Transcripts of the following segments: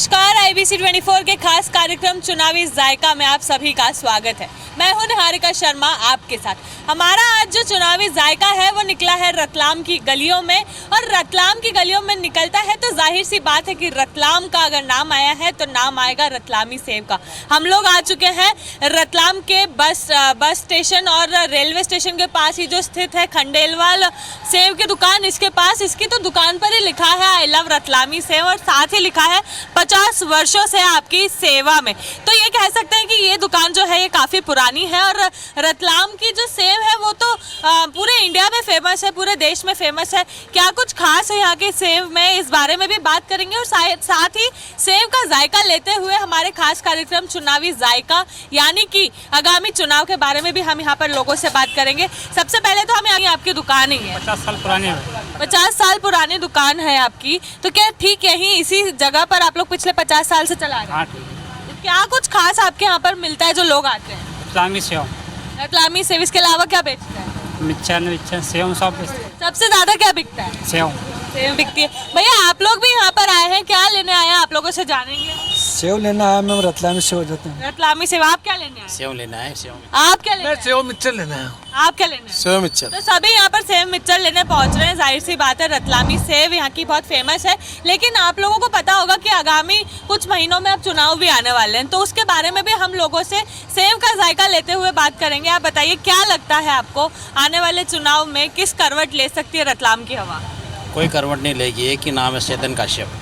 नमस्कार, IBC 24 के खास कार्यक्रम चुनावी जायका में आप सभी का स्वागत है। मैं हूं निहारिका शर्मा आपके साथ। हमारा आज जो चुनावी जायका है वो निकला है रतलाम की गलियों में, और रतलाम की गलियों में निकलता है तो जाहिर सी बात है कि रतलाम का अगर नाम आया है तो नाम आएगा रतलामी सेव का। हम लोग आ चुके हैं रतलाम के बस स्टेशन और रेलवे स्टेशन के पास ही जो स्थित है खंडेलवाल सेव की दुकान, इसके पास इसकी तो दुकान पर ही लिखा है आई लव रतलामी सेव, और साथ ही लिखा है 50 वर्षों से आपकी सेवा में। तो ये कह सकते हैं कि ये दुकान जो है ये काफ़ी पुरानी है, और रतलाम की जो सेव है वो तो पूरे इंडिया में फेमस है, पूरे देश में फेमस है। क्या कुछ खास है यहाँ के सेव में, इस बारे में भी बात करेंगे, और साथ ही सेव का जायका लेते हुए हमारे खास कार्यक्रम चुनावी जायका यानी कि आगामी चुनाव के बारे में भी हम यहाँ पर लोगों से बात करेंगे। सबसे पहले तो हमें आपकी दुकान ही है, 50 साल पुरानी है। 50 साल पुरानी दुकान है आपकी, तो क्या ठीक यहीं इसी जगह पर आप लोग पिछले 50 साल से चला रहे हैं? हाँ ठीक है। क्या कुछ खास आपके यहाँ पर मिलता है जो लोग आते हैं? इस्लामी सेव, रतलामी सेव, इसके अलावा क्या बेचते हैं? मिर्चा सेव सब बेचते हैं। सबसे ज्यादा क्या बिकता है? सेव सेव बिकती है। भैया आप लोग भी यहाँ पर आए हैं, क्या लेने आए हैं? आप लोगों से जानेंगे। सेव लेना है, मैं रतलामी सेव देते हैं। रतलामी सेव, आप क्या लेने आए? सेव लेना है। सेव आप क्या लेने आए? सेव मिक्सचर लेना है। आप क्या लेने आए? Save mixture. तो सभी यहाँ पर सेव मिक्सचर लेने पहुंच रहे हैं। जाहिर सी बात है रतलामी सेव यहाँ की बहुत फेमस है, लेकिन आप लोगों को पता होगा कि आगामी कुछ महीनों में अब चुनाव भी आने वाले हैं, तो उसके बारे में भी हम लोगों से सेव का जायका लेते हुए बात करेंगे। आप बताइए क्या लगता है आपको, आने वाले चुनाव में किस करवट ले सकती है रतलाम की हवा? कोई करवट नहीं लेगी, एक ही नाम है चेतन काश्यप।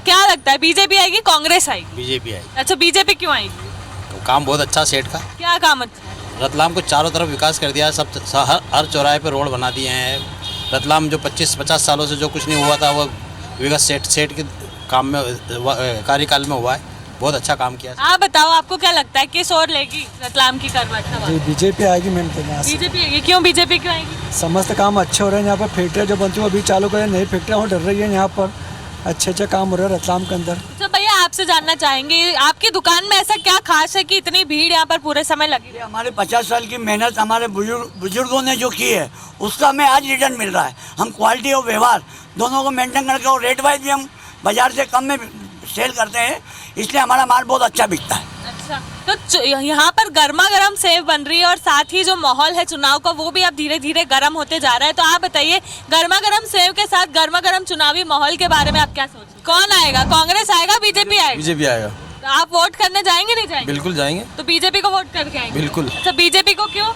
क्या लगता है बीजेपी आएगी, कांग्रेस आएगी? बीजेपी आएगी। अच्छा, बीजेपी क्यों आएगी? काम बहुत अच्छा सेठ का। क्या काम अच्छा है? रतलाम को चारों तरफ विकास कर दिया है, हर चौराहे पे रोड बना दिए हैं। रतलाम जो 25-50 सालों से जो कुछ नहीं हुआ था वो विकास सेठ के काम में कार्यकाल में हुआ है। बहुत अच्छा काम किया। आप बताओ, आपको क्या लगता है किस ओर लेगी रतलाम की करवट हवा? जी बीजेपी आएगी। मैंने बीजेपी आएगी। क्यों बीजेपी क्यों आएगी? समस्त काम अच्छे हो रहे हैं यहाँ पर। फैक्ट्रियाँ जो बनती है वो अभी चालू करें, नई फैक्ट्रियाँ हो डर रही है यहाँ पर। अच्छे काम हो रहे हैं रतलाम के अंदर। तो भैया आपसे जानना चाहेंगे, आपकी दुकान में ऐसा क्या खास है कि इतनी भीड़ यहाँ पर पूरे समय लगी? हमारे 50 साल की मेहनत हमारे बुजुर्गों ने जो की है उसका हमें आज रिटर्न मिल रहा है। हम क्वालिटी और व्यवहार दोनों को मेंटेन करके, और रेट वाइज भी हम बाजार से कम में सेल करते हैं, इसलिए हमारा माल बहुत अच्छा बिकता है। अच्छा, तो यहाँ पर गर्मा गर्म सेव बन रही है, और साथ ही जो माहौल है चुनाव का वो भी अब धीरे धीरे गर्म होते जा रहा है। तो आप बताइए, गर्मा गर्म सेव के साथ गर्मा गर्म चुनावी माहौल के बारे में आप क्या सोचते हैं? कौन आएगा, कांग्रेस आएगा, बीजेपी आएगा? बीजेपी आएगा। तो आप वोट करने जाएंगे नहीं जाएंगे? बिल्कुल जाएंगे। तो बीजेपी को वोट करके आएंगे? बिल्कुल। अच्छा, बीजेपी को क्यों?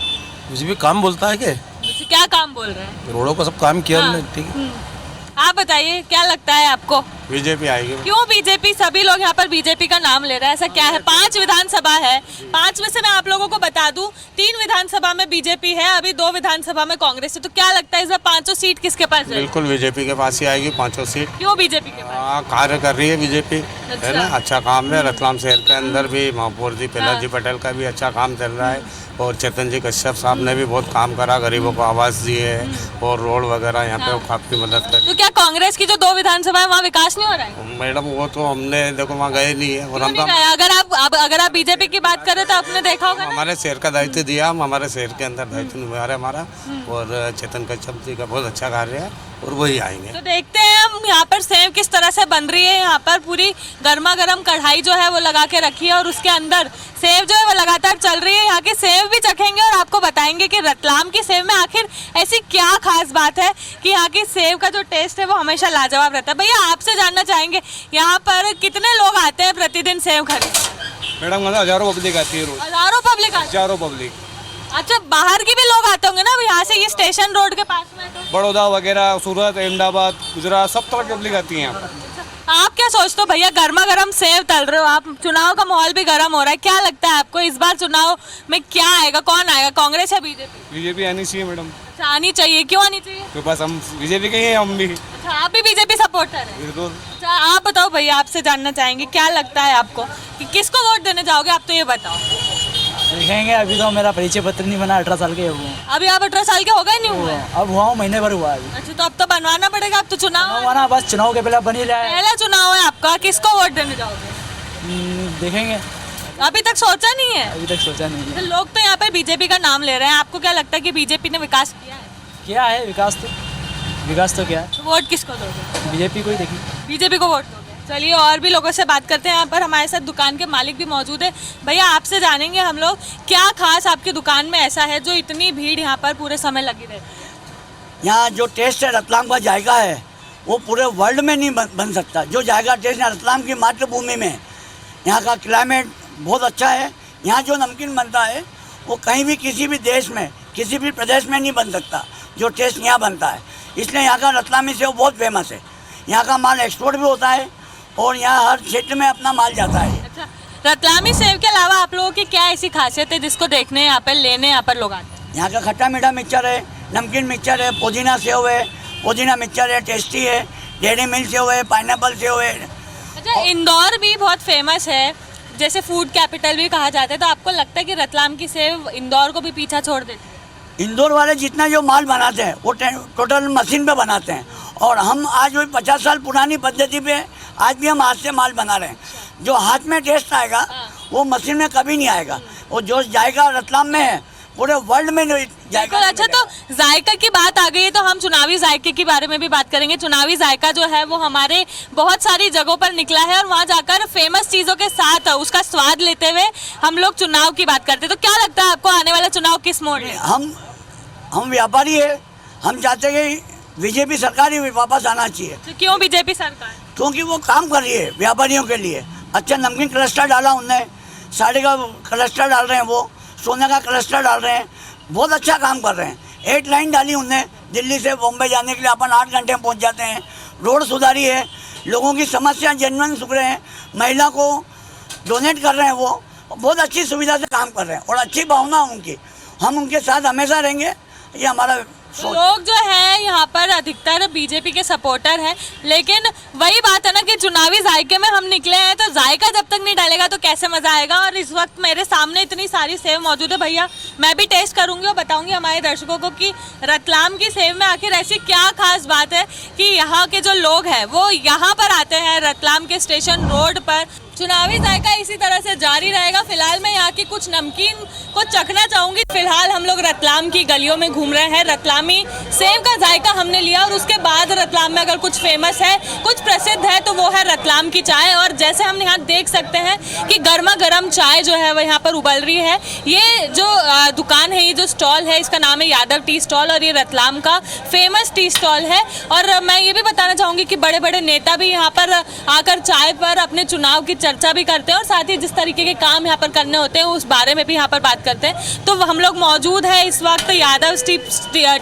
बीजेपी काम बोलता है कि क्या काम बोल रहे हैं? रोडों का सब काम किया हाँ। उन्होंने, ठीक है। आप बताइए क्या लगता है आपको? बीजेपी आएगी। क्यों बीजेपी? सभी लोग यहाँ पर बीजेपी का नाम ले रहे हैं, ऐसा क्या है? 5 विधानसभा है, 5 में से मैं आप लोगों को बता दूं 3 विधानसभा में बीजेपी है, अभी 2 विधानसभा में कांग्रेस है। तो क्या लगता है इस बार 5 सीट किसके पास है? बिल्कुल बीजेपी के पास ही आएगी 5 सीट। क्यों बीजेपी के पास? कार्य कर रही है बीजेपी, अच्छा। है ना, अच्छा काम है। रतलाम शहर के अंदर भी महापौर जी प्रहलाद जी पटेल का भी अच्छा काम चल रहा है, और चेतन जी कश्यप साहब ने भी बहुत काम करा, गरीबों को आवास दिए है, और रोड वगैरह यहाँ पे काफी मदद करी। तो क्या कांग्रेस की जो 2 विधानसभा है वहाँ विकास नहीं हो रहा है? मैडम वो तो हमने देखो वहाँ गए नहीं है, और क्यों नहीं गए? अगर आप बीजेपी की बात करें तो आपने देखा होगा ना? हमारे शहर का दायित्व दिया, हम हमारे शहर के अंदर दायित्व निभा रहे हमारा, और चेतन कश्यप जी का बहुत अच्छा कार्य है, और वही आएंगे। तो देखते हैं हम यहाँ पर सेव किस तरह से बन रही है। यहाँ पर पूरी गर्मा गर्म कढ़ाई जो है वो लगा के रखी है, और उसके अंदर सेव जो है वो लगातार चल रही है। यहाँ के सेव भी चखेंगे और आपको बताएंगे कि रतलाम की सेव में आखिर ऐसी क्या खास बात है कि यहाँ की सेव का जो टेस्ट है वो हमेशा लाजवाब रहता है। भैया आपसे जानना चाहेंगे, यहाँ पर कितने लोग आते हैं प्रतिदिन सेव खरीदने? मैडम हजारों पब्लिक आती है रोज। हजारों पब्लिक आती है? हजारों पब्लिक। अच्छा, बाहर की भी लोग आते होंगे ना यहाँ से? ये स्टेशन रोड के पास में है तो? बड़ौदा वगैरह, सूरत, अहमदाबाद, गुजरात, सब तरह की पब्लिक आती है यहाँ पर। आप क्या सोचते हो भैया, गर्मा गर्म सेव तल रहे हो आप, चुनाव का माहौल भी गर्म हो रहा है, क्या लगता है आपको इस बार चुनाव में क्या आएगा, कौन आएगा, कांग्रेस या बीजेपी? बीजेपी आनी चाहिए मैडम। अच्छा, आनी चाहिए। क्यों आनी चाहिए? तो बस हम बीजेपी के ही हैं, हम भी। अच्छा, आप भी बीजेपी सपोर्टर है? बिल्कुल। अच्छा, आप बताओ भैया, आपसे जानना चाहेंगे क्या लगता है आपको कि किसको वोट देने जाओगे? आप तो ये बताओ। देखेंगे, अभी तो मेरा परिचय पत्र नहीं बना, 18 साल के हूँ। अभी आप 18 साल के हो गए? नहीं हुए? अब हुआ हूँ, महीने भर हुआ अभी। अच्छा, तो अब तो बनवाना पड़ेगा, अब तो चुनाव है। ना, बस चुनाव के पहले बन ही रहा है। पहला चुनाव है आपका, किसको वोट देने जाओगे? देखेंगे, अभी तक सोचा नहीं है? अभी तक सोचा नहीं है। तो लोग तो यहाँ पे बीजेपी का नाम ले रहे हैं, आपको क्या लगता है कि बीजेपी ने विकास किया है? क्या है विकास तो क्या है। तो वोट किसको दोगे? बीजेपी को ही देखिए। बीजेपी को वोट दोगे? चलिए और भी लोगों से बात करते हैं। यहाँ पर हमारे साथ दुकान के मालिक भी मौजूद है। भैया आपसे जानेंगे हम लोग, क्या खास आपकी दुकान में ऐसा है जो इतनी भीड़ यहाँ पर पूरे समय लगी रहती है? यहाँ जो टेस्ट है रतलाम का जायका है वो पूरे वर्ल्ड में नहीं बन सकता। जो जायका टेस्ट है रतलाम की मातृभूमि में, यहाँ का क्लाइमेट बहुत अच्छा है। यहाँ जो नमकीन बनता है वो कहीं भी किसी भी देश में किसी भी प्रदेश में नहीं बन सकता जो टेस्ट यहाँ बनता है। इसलिए यहाँ का रतलामी सेव बहुत फेमस है। यहाँ का माल एक्सपोर्ट भी होता है और यहाँ हर क्षेत्र में अपना माल जाता है। अच्छा, रतलामी सेव के अलावा आप लोगों की क्या ऐसी खासियत है जिसको देखने यहाँ पर लेने यहाँ पर लोग आते हैं? यहाँ का खट्टा मीठा मिक्सचर है, नमकीन मिक्सचर है, पुदीना सेव है, पुदीना मिक्सचर है, टेस्टी है, डेयरी मिल्क सेव है, पाइनएप्पल सेव है। अच्छा, इंदौर भी बहुत फेमस है, जैसे फूड कैपिटल भी कहा जाता है, तो आपको लगता है कि रतलाम की सेव इंदौर को भी पीछा छोड़ देती है? इंदौर वाले जितना जो माल बनाते हैं वो टोटल मशीन पे बनाते हैं और हम आज वही 50 साल पुरानी पद्धति पे आज भी हम हाथ से माल बना रहे हैं। जो हाथ में टेस्ट आएगा वो मशीन में कभी नहीं आएगा। वो जो जायका रतलाम में है पूरे वर्ल्ड में बिल्कुल। अच्छा, तो जायका की बात आ गई है तो हम चुनावी जायके के बारे में भी बात करेंगे। चुनावी जायका जो है वो हमारे बहुत सारी जगहों पर निकला है और वहाँ जाकर फेमस चीज़ों के साथ उसका स्वाद लेते हुए हम लोग चुनाव की बात करते हैं। तो क्या लगता है आपको आने वाला चुनाव किस मोड़ में? हम व्यापारी है, हम चाहते हैं कि बीजेपी सरकार ही वापस आना चाहिए। तो क्यों बीजेपी सरकार? क्योंकि वो काम कर रही है व्यापारियों के लिए। अच्छा नमकीन क्लस्टर डाला उनने, साड़ी का क्लस्टर डाल रहे हैं, वो सोने का क्लस्टर डाल रहे हैं, बहुत अच्छा काम कर रहे हैं। 8 लाइन डाली उनने, दिल्ली से बॉम्बे जाने के लिए अपन 8 घंटे में पहुंच जाते हैं। रोड सुधारी है, लोगों की समस्या जेन्युइन सुन रहे हैं, महिला को डोनेट कर रहे हैं, वो बहुत अच्छी सुविधा से काम कर रहे हैं और अच्छी भावना उनकी। हम उनके साथ हमेशा रहेंगे, ये हमारा लोग जो है यहाँ पर अधिकतर बीजेपी के सपोर्टर हैं, लेकिन वही बात है ना कि चुनावी जायके में हम निकले हैं तो जायका जब तक नहीं डालेगा तो कैसे मजा आएगा। और इस वक्त मेरे सामने इतनी सारी सेव मौजूद है। भैया मैं भी टेस्ट करूंगी और बताऊंगी हमारे दर्शकों को कि रतलाम की सेव में आखिर ऐसी क्या खास बात है कि यहाँ के जो लोग हैं वो यहाँ पर आते हैं रतलाम के स्टेशन रोड पर। चुनावी जायका इसी तरह से जारी रहेगा। फिलहाल मैं यहाँ की कुछ नमकीन को चखना चाहूंगी। फिलहाल हम लोग रतलाम की गलियों में घूम रहे हैं। रतलामी सेव का जायका हमने लिया और उसके बाद रतलाम में अगर कुछ फेमस है, कुछ प्रसिद्ध है तो वो है रतलाम की चाय। और जैसे हम यहाँ देख सकते हैं कि गर्मा गर्म चाय जो है वो यहाँ पर उबल रही है। ये जो दुकान है, ये जो स्टॉल है, इसका नाम है यादव टी स्टॉल और ये रतलाम का फेमस टी स्टॉल है। और मैं ये भी बताना चाहूँगी कि बड़े बड़े नेता भी यहाँ पर आकर चाय पर अपने चुनाव की चर्चा भी करते हैं और साथ ही जिस तरीके के काम यहाँ पर करने होते हैं उस बारे में भी यहाँ पर बात करते हैं। तो हम लोग मौजूद है इस वक्त यादव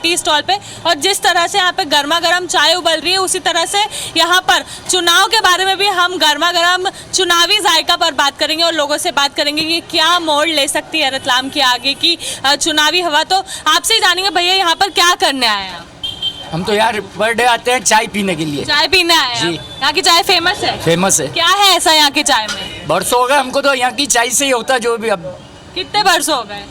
टी स्टॉल पे और जिस तरह से यहाँ पे गर्मा गर्म चाय उबल रही है उसी तरह से यहाँ पर चुनाव के बारे में भी हम गर्मा गर्म चुनावी जायका पर बात करेंगे और लोगों से बात करेंगे कि क्या मोड़ ले सकती है रतलाम की आगे की चुनावी हवा। तो आपसे ही जानेंगे भैया यहाँ पर क्या करने आए हैं? हम तो यार पर डे आते हैं चाय पीने के लिए। चाय पीने आए हैं? यहाँ की चाय फेमस है? फेमस है। क्या है ऐसा यहाँ की चाय में? बरसों हो गए हमको तो यहाँ की चाय से ही होता जो भी। अब कितने बरसों हो गए?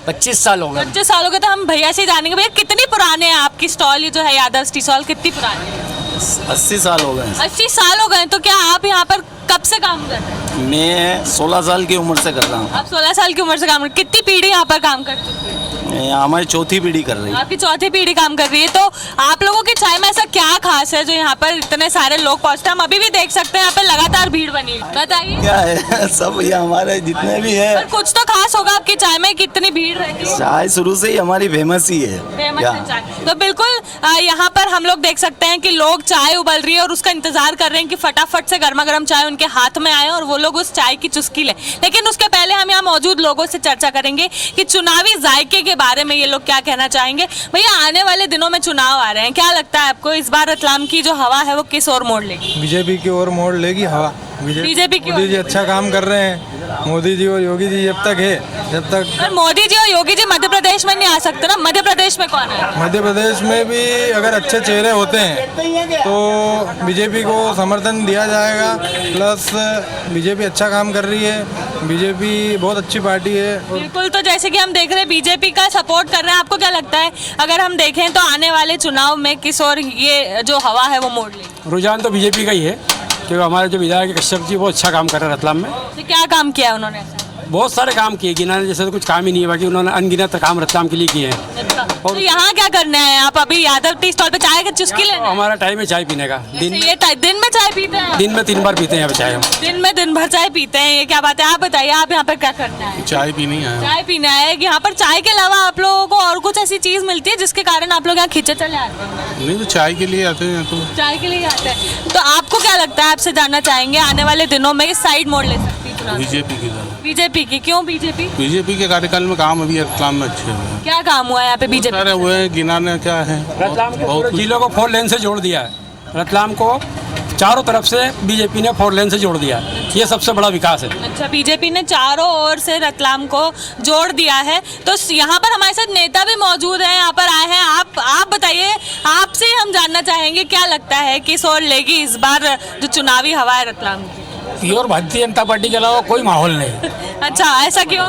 25 साल हो गए। 25 साल हो गए। तो हम भैया से जानेंगे भैया कितनी पुराने हैं आपकी स्टॉल, ये जो है यादव टी स्टॉल कितनी पुरानी है? 80 साल हो गए। 80 साल हो गए। तो क्या आप यहाँ पर कब से काम कर रहे हैं? मैं 16 साल की उम्र से कर रहा हूँ। आप 16 साल की उम्र से काम कर, कितनी पीढ़ी यहाँ पर काम कर चुकी है? हमारी चौथी पीढ़ी कर रही है। आपकी चौथी पीढ़ी काम कर रही है। तो आप लोगों की चाय में ऐसा क्या खास है जो यहाँ पर इतने सारे लोग पहुँचते हैं? हम अभी भी देख सकते हैं यहाँ पे लगातार भीड़ बनी है। बताइए क्या है सब ये हमारे जितने भी है। पर कुछ तो खास होगा आपकी चाय में, कितनी भीड़ रहती है? चाय शुरू से ही हमारी फेमस ही है। फेमस है चाय। तो बिल्कुल यहाँ पर हम लोग देख सकते हैं कि लोग चाय उबल रही है और उसका इंतजार कर रहे हैं कि फटाफट से गर्मा गर्म चाय उनके हाथ में आए और वो लोग उस चाय की चुस्की लें। लेकिन उसके पहले हम यहाँ मौजूद लोगों से चर्चा करेंगे कि चुनावी जायके के बारे में ये लोग क्या कहना चाहेंगे। भैया आने वाले दिनों में चुनाव आ रहे हैं, क्या लगता है आपको इस बार रतलाम की जो हवा है वो किस ओर मोड़ लेगी? बीजेपी की ओर मोड़ लेगी हवा। बीजेपी की मोदी जी अच्छा काम कर रहे हैं। मोदी जी और योगी जी जब तक पर मोदी जी और योगी जी मध्य प्रदेश में नहीं आ सकते ना? मध्य प्रदेश में कौन है? मध्य प्रदेश में भी अगर अच्छे चेहरे होते हैं तो बीजेपी को समर्थन दिया जाएगा। प्लस बीजेपी अच्छा काम कर रही है, बीजेपी बहुत अच्छी पार्टी है। बिल्कुल। तो जैसे कि हम देख रहे हैं बीजेपी का सपोर्ट कर रहे हैं, आपको क्या लगता है अगर हम देखें तो आने वाले चुनाव में किस ओर ये जो हवा है वो मोड़ लेगी? रुझान तो बीजेपी का ही है क्योंकि हमारे जो विधायक कश्यप जी बहुत अच्छा काम कर रहे हैं रतलाम में। तो क्या काम किया उन्होंने? बहुत सारे काम किए, गिनाने जैसे तो कुछ काम ही नहीं है, बाकी उन्होंने अनगिनत काम रतलाम के लिए किए हैं। तो यहाँ क्या करना है आप? अभी यादव टी स्टॉल पे चाय का चुस्की लेना है? हमारा टाइम है चाय पीने का। दिन में चाय पीते हैं? दिन में 3 बार पीते हैं यहाँ पे चाय हम। दिन भर चाय पीते हैं, ये क्या बात है? आप बताइए, आप यहाँ पर क्या करना है? चाय पीनी है। चाय पीना है। यहाँ पर चाय के अलावा आप लोगों को और कुछ ऐसी चीज मिलती है जिसके कारण आप लोग यहाँ खींचे चले आते हैं? नहीं तो चाय के लिए आते हैं। तो चाय के लिए आते हैं। तो आपको क्या लगता है, आपसे जानना चाहेंगे, आने वाले दिनों में साइड मोड़ ले सकती है चुनाव? बीजेपी की। क्यों बीजेपी के कार्यकाल में काम अभी रतलाम में अच्छे हुए। क्या काम हुआ है यहाँ पे बीजेपी? सारे हुए हैं, गिनाने क्या है। रतलाम के पूरे जिलों को 4 लेन से जोड़ दिया है। रतलाम को चारों तरफ से बीजेपी ने 4 लेन से जोड़ दिया। ये सबसे बड़ा विकास है। अच्छा, बीजेपी ने चारों ओर से रतलाम को जोड़ दिया है। तो यहाँ पर हमारे साथ नेता भी मौजूद हैं, यहाँ पर आए हैं। आप बताइए, आपसे हम जानना चाहेंगे क्या लगता है किस ओर लेगी इस बार जो चुनावी हवा है रतलाम की? प्योर भारतीय जनता पार्टी के अलावा कोई माहौल नहीं। अच्छा, ऐसा क्यों?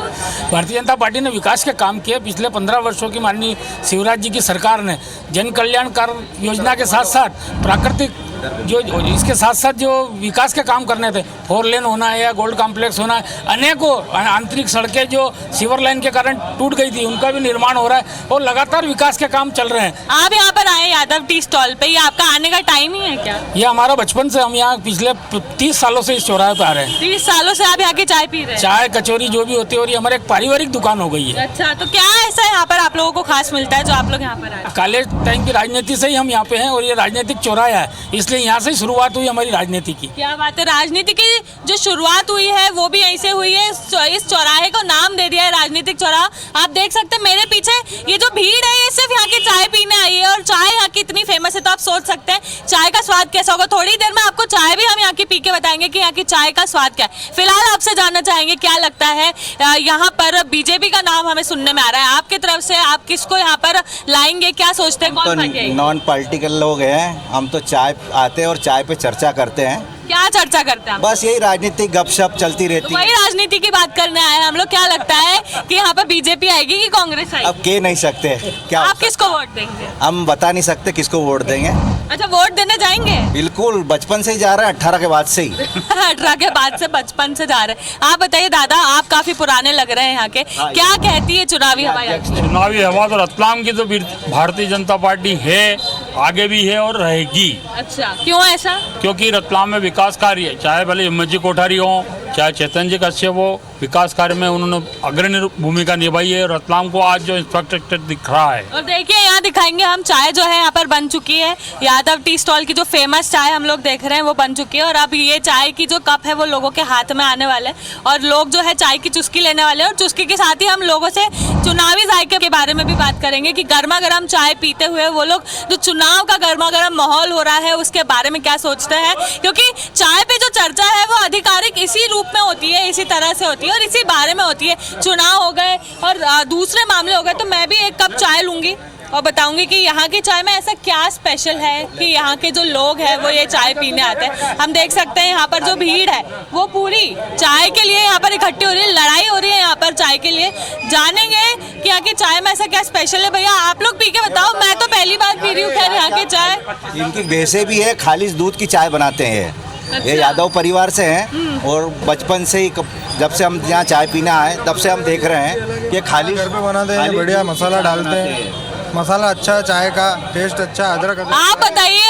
भारतीय जनता पार्टी ने विकास के काम किए। पिछले 15 वर्षों की माननीय शिवराज जी की सरकार ने जन कल्याणकारी योजना के साथ साथ प्राकृतिक जो इसके साथ साथ जो विकास के काम करने थे, 4 लेन होना है या गोल्ड कॉम्प्लेक्स होना है, अनेकों आंतरिक सड़कें जो सीवर लाइन के कारण टूट गई थी उनका भी निर्माण हो रहा है और लगातार विकास के काम चल रहे हैं। आप यहाँ पर आए यादव टी स्टॉल पे, ये आपका आने का टाइम ही है क्या? ये हमारा बचपन से, हम यहाँ पिछले 30 सालों से इस चौराहे पे आ रहे हैं। 30 सालों से आप यहाँ की चाय पी रहे हैं? चाय कचौरी जो भी होती है, और ये हमारे एक पारिवारिक दुकान हो गई है। अच्छा, तो क्या ऐसा यहाँ पर आप लोगों को खास मिलता है जो आप लोग यहाँ पर आए? काले टाइम की राजनीति से ही हम यहाँ पे हैं और ये राजनीतिक चौराहा है, इसलिए यहाँ से शुरुआत हुई हमारी राजनीति की। क्या बात है, राजनीति की जो शुरुआत हुई है वो भी ऐसे हुई है। इस चौराहे को नाम दे दिया है राजनीतिक चौराहा। आप देख सकते हैं मेरे पीछे ये जो भीड़ है, ये सिर्फ यहाँ की चाय पीने आई है और चाय यहाँ की इतनी फेमस है, तो आप सोच सकते हैं चाय का स्वाद कैसा होगा। थोड़ी देर में आपको चाय भी हम यहाँ की पी के बताएंगे कि यहाँ की चाय का स्वाद क्या है। फिलहाल आपसे जानना चाहेंगे क्या लगता है, यहाँ पर बीजेपी का नाम हमें सुनने में आ रहा है, आपकी तरफ से आप किसको यहाँ पर लाएंगे, क्या सोचते हैं, कौन पार्टी आएगी? नॉन पॉलिटिकल लोग हैं हम, तो चाय आते हैं और चाय पे चर्चा करते हैं। क्या चर्चा करते हैं? बस यही राजनीतिक गपशप चलती रहती है। वही राजनीति की बात करने आए हैं हम लोग। क्या लगता है कि यहाँ पर बीजेपी आएगी कि कांग्रेस आएगी? अब कह नहीं सकते क्या। आप किसको वोट देंगे? हम बता नहीं सकते किसको वोट देंगे। अच्छा, वोट देने जाएंगे? बिल्कुल, बचपन से ही जा रहे हैं, 18 के बाद से ही। 18 के बाद से, बचपन से जा रहे हैं। आप बताइए दादा, आप काफी पुराने लग रहे हैं यहाँ के, क्या कहती है चुनावी हवा? चुनावी हवा तो रतलाम की तो भारतीय जनता पार्टी है, आगे भी है और रहेगी। अच्छा, क्यों ऐसा? क्योंकि रतलाम में विकास कार्य है, चाहे भले हिम्मत जी कोठारी हो, चाहे चेतन जी कश्यप हो, विकास कार्य में उन्होंने अग्रणी भूमिका निभाई है। रतलाम को आज जो इंफ्रास्ट्रक्चर दिख रहा है, और देखिए यहाँ दिखाएंगे हम, चाय जो है यहाँ पर बन चुकी है। यादव टी स्टॉल की जो फेमस चाय हम लोग देख रहे हैं वो बन चुकी है, और अब ये चाय की जो कप है वो लोगों के हाथ में आने वाले और लोग जो है चाय की चुस्की लेने वाले। और चुस्की के साथ ही हम लोगों से चुनावी जायके के बारे में भी बात करेंगे कि गर्मा गर्म चाय पीते हुए वो लोग जो चुनाव का गर्मा गर्म माहौल हो रहा है उसके बारे में क्या सोचते हैं। क्योंकि चाय पे जो चर्चा है वो आधिकारिक इसी रूप में होती है, इसी तरह से होती है और इसी बारे में होती है। चुनाव हो गए और दूसरे मामले हो गए तो मैं भी एक कप चाय लूंगी और बताऊंगी कि यहाँ की चाय में ऐसा क्या स्पेशल है कि यहाँ के जो लोग हैं वो ये चाय पीने आते हैं। हम देख सकते हैं यहाँ पर जो भीड़ है वो पूरी चाय के लिए यहाँ पर इकट्ठी हो रही है, लड़ाई हो रही है यहाँ पर चाय के लिए। जानेंगे कि यहाँ की चाय में ऐसा क्या स्पेशल है। भैया आप लोग पी के बताओ, मैं तो पहली बार पी रही हूँ खैर यहाँ की चाय। इनकी वैसे भी है, खालिश दूध की चाय बनाते हैं। अच्छा। ये यादव परिवार से हैं और बचपन से ही, जब से हम यहाँ चाय पीने आए तब से हम देख रहे हैं कि खाली घर पे बनाते हैं, बढ़िया मसाला डालते हैं, मसाला अच्छा है, चाय का टेस्ट अच्छा, अदरक। आप बताइए,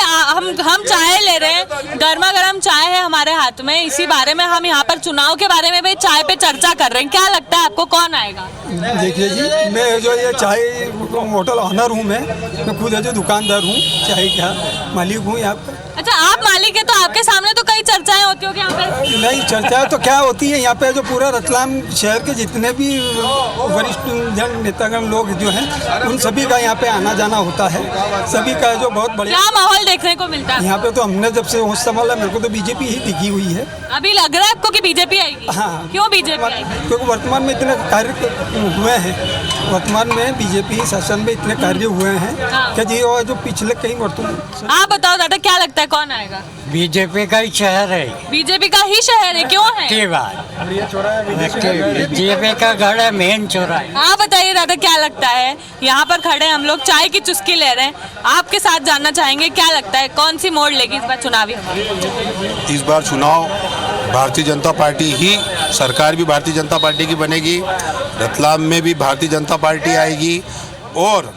हम चाय ले रहे हैं, गर्मा गर्म चाय है हमारे हाथ में, इसी बारे में हम यहाँ पर चुनाव के बारे में भी चाय पे चर्चा कर रहे हैं। क्या लगता है आपको कौन आएगा? देखिए जी, मैं जो ये चाय होटल ऑनर हूँ, मैं खुद है जो दुकानदार हूँ, चाय का मालिक हूँ यहाँ पर। अच्छा, आप मालिक है तो आपके सामने तो कई चर्चाएं होती होगी यहाँ पे? नहीं, चर्चा तो क्या होती है यहाँ पे, जो पूरा रतलाम शहर के जितने भी वरिष्ठ जन नेतागण लोग जो हैं उन सभी का यहाँ पे आना जाना होता है, सभी का जो बहुत बढ़िया। क्या माहौल देखने को मिलता है यहाँ पे? तो हमने जब से होश संभाला मेरे को तो बीजेपी ही दिखी हुई है। अभी लग रहा है आपको कि बीजेपी आएगी? हाँ। क्यों बीजेपी आएगी? क्योंकि वर्तमान में इतने कार्य हुए हैं, वर्तमान में बीजेपी शासन में इतने कार्य हुए हैं हाँ। कि जी वो जो पिछले कई वर्षों। आप बताओ दादा, क्या लगता है कौन आएगा? बीजेपी का ही शहर है। बीजेपी का ही शहर है, क्यों है? की बात, बीजेपी का गढ़ है, मेन चौराहा। आप बताइए दादा, क्या लगता है? यहाँ पर खड़े हम लोग चाय की चुस्की ले रहे हैं, आपके साथ जानना चाहेंगे क्या लगता है कौन सी मोड़ लेगी इस बार चुनावी? इस बार चुनाव भारतीय जनता पार्टी ही, सरकार भी भारतीय जनता पार्टी की बनेगी, रतलाम में भी भारतीय जनता पार्टी आएगी और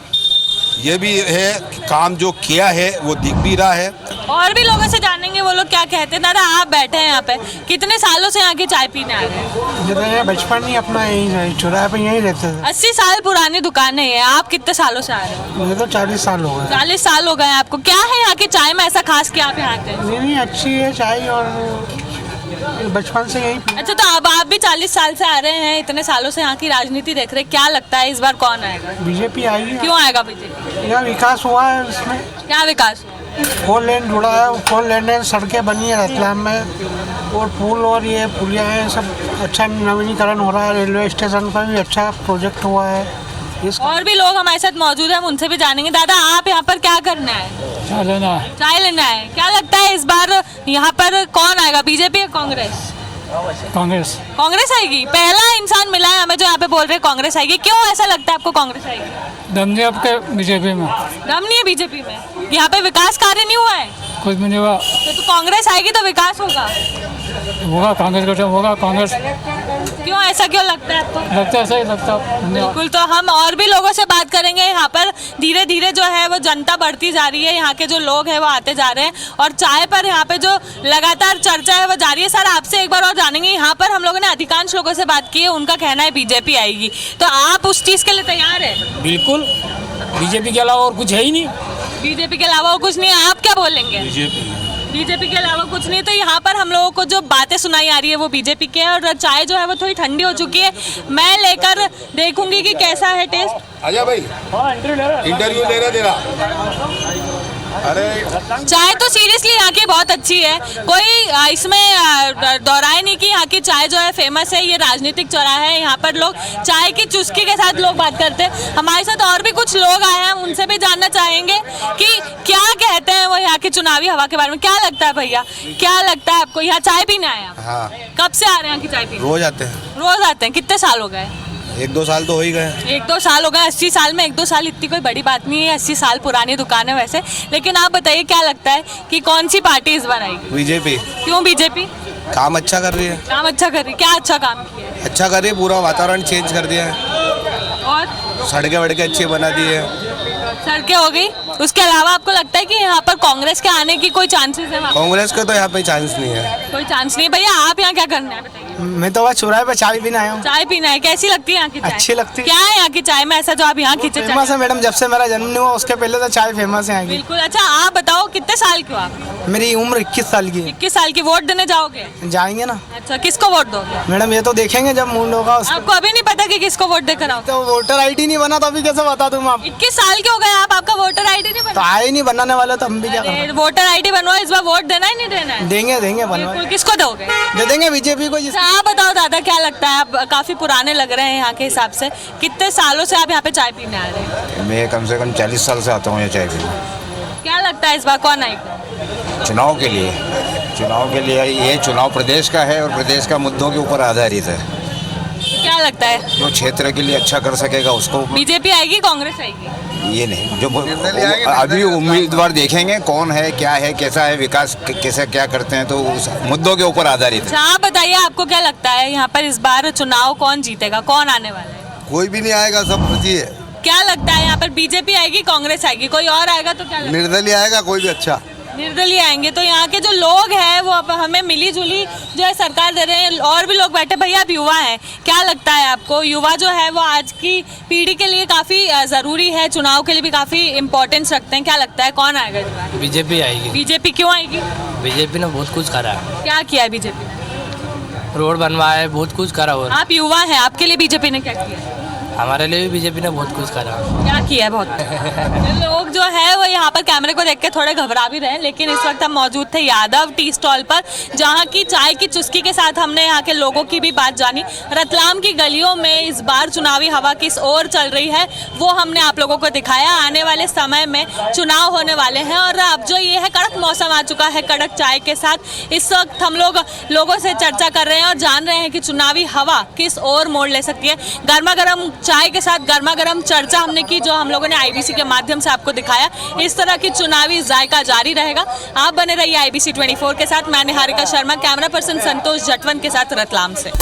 ये भी है कि काम जो किया है वो दिख भी रहा है। और भी लोगों से जानेंगे वो लोग क्या कहते हैं। दादा आप बैठे हैं यहाँ पे, कितने सालों से यहाँ की चाय पीने आ रहे हैं? बचपन ही अपना यही चौराहे पे यही रहते थे। 80 साल पुरानी दुकान है ये। आप कितने सालों से आ रहे हो? मुझे तो 40 साल हो गए। 40 साल हो गए हैं आपको। क्या है यहाँ की चाय में ऐसा खास कि आप यहाँ आते हैं? नहीं अच्छी है चाय और बचपन से यही। अच्छा, तो अब आप भी 40 साल से आ रहे हैं, इतने सालों से यहाँ की राजनीति देख रहे हैं, क्या लगता है इस बार कौन आएगा? बीजेपी आएगी। क्यों आएगा बीजेपी? यहाँ विकास हुआ है, इसमें क्या विकास? 4 लेन जुड़ा है, 4 लेन सड़कें बनी है रतलाम में, और पुल और ये पुलिया है, सब अच्छा नवीनीकरण हो रहा है। रेलवे स्टेशन पर भी अच्छा प्रोजेक्ट हुआ है। और भी लोग हमारे साथ मौजूद हैं, हम उनसे भी जानेंगे। दादा आप यहाँ पर क्या करना है? चाय लेना है। चाय लेना है। क्या लगता है इस बार यहाँ पर कौन आएगा, बीजेपी या कांग्रेस? कांग्रेस। कांग्रेस आएगी। पहला इंसान मिला है हमें जो यहाँ पे बोल रहे हैं कांग्रेस आएगी। क्यों ऐसा लगता है आपको कांग्रेस आएगी? दम नहीं आपके बीजेपी में? दम नहीं है बीजेपी में? यहाँ पे विकास कार्य नहीं हुआ है? कुछ भी नहीं हुआ। तो कांग्रेस आएगी तो विकास होगा। कांग्रेस का होगा। कांग्रेस। क्यों ऐसा क्यों लगता है आपको? लगता है, सही लगता है। बिल्कुल। तो हम और भी लोगों से बात करेंगे। यहाँ पर धीरे धीरे जो है वो जनता बढ़ती जा रही है, यहाँ के जो लोग हैं वो आते जा रहे हैं, और चाय पर यहाँ पे जो लगातार चर्चा है वो जारी है। सर आपसे एक बार और जानेंगे, यहाँ पर हम लोगों ने अधिकांश लोगों से बात की है, उनका कहना है बीजेपी आएगी, तो आप उस चीज़ के लिए तैयार है? बिल्कुल। बीजेपी के अलावा और कुछ है ही नहीं। बीजेपी के अलावा और कुछ नहीं है। आप क्या बोलेंगे? बीजेपी के अलावा कुछ नहीं। तो यहाँ पर हम लोगों को जो बातें सुनाई आ रही है वो बीजेपी की है, और चाय जो है वो थोड़ी ठंडी हो चुकी है। मैं लेकर देखूंगी कि कैसा है टेस्ट। आजा भाई, इंटरव्यू ले रहे तेरा। अरे चाय तो सीरियसली यहाँ की बहुत अच्छी है, कोई इसमें दोहराए नहीं कि यहाँ की चाय जो है फेमस है। ये राजनीतिक चौराहा है, यहाँ पर लोग चाय की चुस्की के साथ लोग बात करते हैं। हमारे साथ और भी कुछ लोग आए हैं, उनसे भी जानना चाहेंगे कि क्या कहते हैं वो यहाँ की चुनावी हवा के बारे में। क्या लगता है भैया, क्या लगता है आपको? यहाँ चाय पीने आए आप? हाँ। कब से आ रहे हैं यहाँ की चाय पीने? रोज आते हैं। रोज आते हैं। कितने साल हो गए? 1-2 साल तो हो ही गए। 1-2 साल हो गए। 80 साल में 1-2 साल इतनी कोई बड़ी बात नहीं है। 80 साल पुरानी दुकान है वैसे। लेकिन आप बताइए क्या लगता है कि कौन सी पार्टी इस बार आएगी? बीजेपी। क्यों बीजेपी? काम अच्छा कर रही है। काम अच्छा कर रही है? क्या अच्छा काम किया है? अच्छा कर रही है, पूरा वातावरण चेंज कर दिया है, और सड़कें अच्छी बना दी है। सड़कें हो गई। उसके अलावा आपको लगता है कि यहाँ पर कांग्रेस के आने की कोई चांसेस है? कांग्रेस का तो यहाँ पे चांस नहीं है। कोई चांस नहीं। भैया आप यहाँ क्या करना है बताइए? मैं तो बस चौराहे पे चाय पीने आया हूँ। चाय पीना है। कैसी लगती है यहाँ की चाय? अच्छी लगती है। क्या है यहाँ की चाय में ऐसा जो आप यहाँ खींचे? फेमस है मैडम, जब से मेरा जन्म नहीं हुआ उसके पहले तो चाय फेमस है यहाँ की। बिल्कुल। अच्छा आप बताओ कितने साल के हो आप? मेरी उम्र 21 साल की है। 21 साल की। वोट देने जाओगे? जाएंगे ना। अच्छा, किसको वोट दोगे? मैडम ये तो देखेंगे जब मूड होगा। आपको अभी नहीं पता कि किसको वोट देकर आओ? तो वोटर आईडी नहीं बना तो अभी कैसे बता दूँ आप? 21 साल के हो गए आप, आपका वोटर आईडी नहीं तो बना? आए नहीं बनाने वाले तो हम भी क्या करें? वोटर आईडी बनवाओ, इस बार वोट देना ही नहीं देना है? देंगे बनवा। बिल्कुल। किसको दोगे? दे देंगे बीजेपी को। अच्छा आप बताओ दादा क्या लगता है? आप काफी पुराने लग रहे हैं यहाँ के हिसाब से। कितने सालों से आप यहाँ पे चाय पीने आ रहे हैं? मैं कम से कम 40 साल से आता हूँ ये चाय पीने। क्या लगता है इस बार कौन आएगा? चुनाव के लिए ये चुनाव प्रदेश का है और प्रदेश का मुद्दों के ऊपर आधारित है। क्या लगता है जो क्षेत्र के लिए अच्छा कर सकेगा उसको। बीजेपी आएगी कांग्रेस आएगी? ये नहीं, जो अभी उम्मीदवार देखेंगे कौन है, क्या है, कैसा है, विकास कैसे क्या करते हैं, तो उस मुद्दों के ऊपर आधारित है। अच्छा आप बताइए आपको क्या लगता है यहाँ पर इस बार चुनाव कौन जीतेगा, कौन आने वाला है? कोई भी नहीं आएगा, सब फंसी है। क्या लगता है यहाँ पर बीजेपी आएगी कांग्रेस आएगी, कोई और आएगा तो क्या लगता है? निर्दलीय आएगा कोई भी अच्छा। निर्दलीय आएंगे। तो यहाँ के जो लोग हैं वो अब हमें मिली जुली जो है सरकार दे रहे हैं। और भी लोग बैठे। भैया आप युवा हैं, क्या लगता है आपको युवा जो है वो आज की पीढ़ी के लिए काफ़ी ज़रूरी है, चुनाव के लिए भी काफ़ी इम्पोर्टेंस रखते हैं, क्या लगता है कौन आएगा इस बार? बीजेपी आएगी। बीजेपी क्यों आएगी? बीजेपी ने बहुत कुछ करा है। क्या किया है बीजेपी ने? रोड बनवाया है, बहुत कुछ करा। और आप युवा हैं, आपके लिए बीजेपी ने क्या किया? हमारे लिए भी बीजेपी ने बहुत कुछ करा। क्या किया है? बहुत लोग जो है वो यहाँ पर कैमरे को देख के थोड़े घबरा भी रहे हैं। लेकिन इस वक्त हम मौजूद थे यादव टी स्टॉल पर, जहाँ की चाय की चुस्की के साथ हमने यहाँ के लोगों की भी बात जानी। रतलाम की गलियों में इस बार चुनावी हवा किस ओर चल रही है वो हमने आप लोगों को दिखाया। आने वाले समय में चुनाव होने वाले हैं और अब जो ये है कड़क मौसम आ चुका है कड़क चाय के साथ। इस वक्त हम लोगों से चर्चा कर रहे हैं और जान रहे हैं कि चुनावी हवा किस ओर मोड़ ले सकती है। गर्मा गर्म चाय के साथ गर्मा गर्म चर्चा हमने की, जो हम लोगों ने आईबीसी के माध्यम से आपको दिखाया। इस तरह की चुनावी जायका जारी रहेगा। आप बने रहिए आईबीसी 24 के साथ। मैं निहारिका शर्मा, कैमरा पर्सन संतोष जटवन के साथ रतलाम से।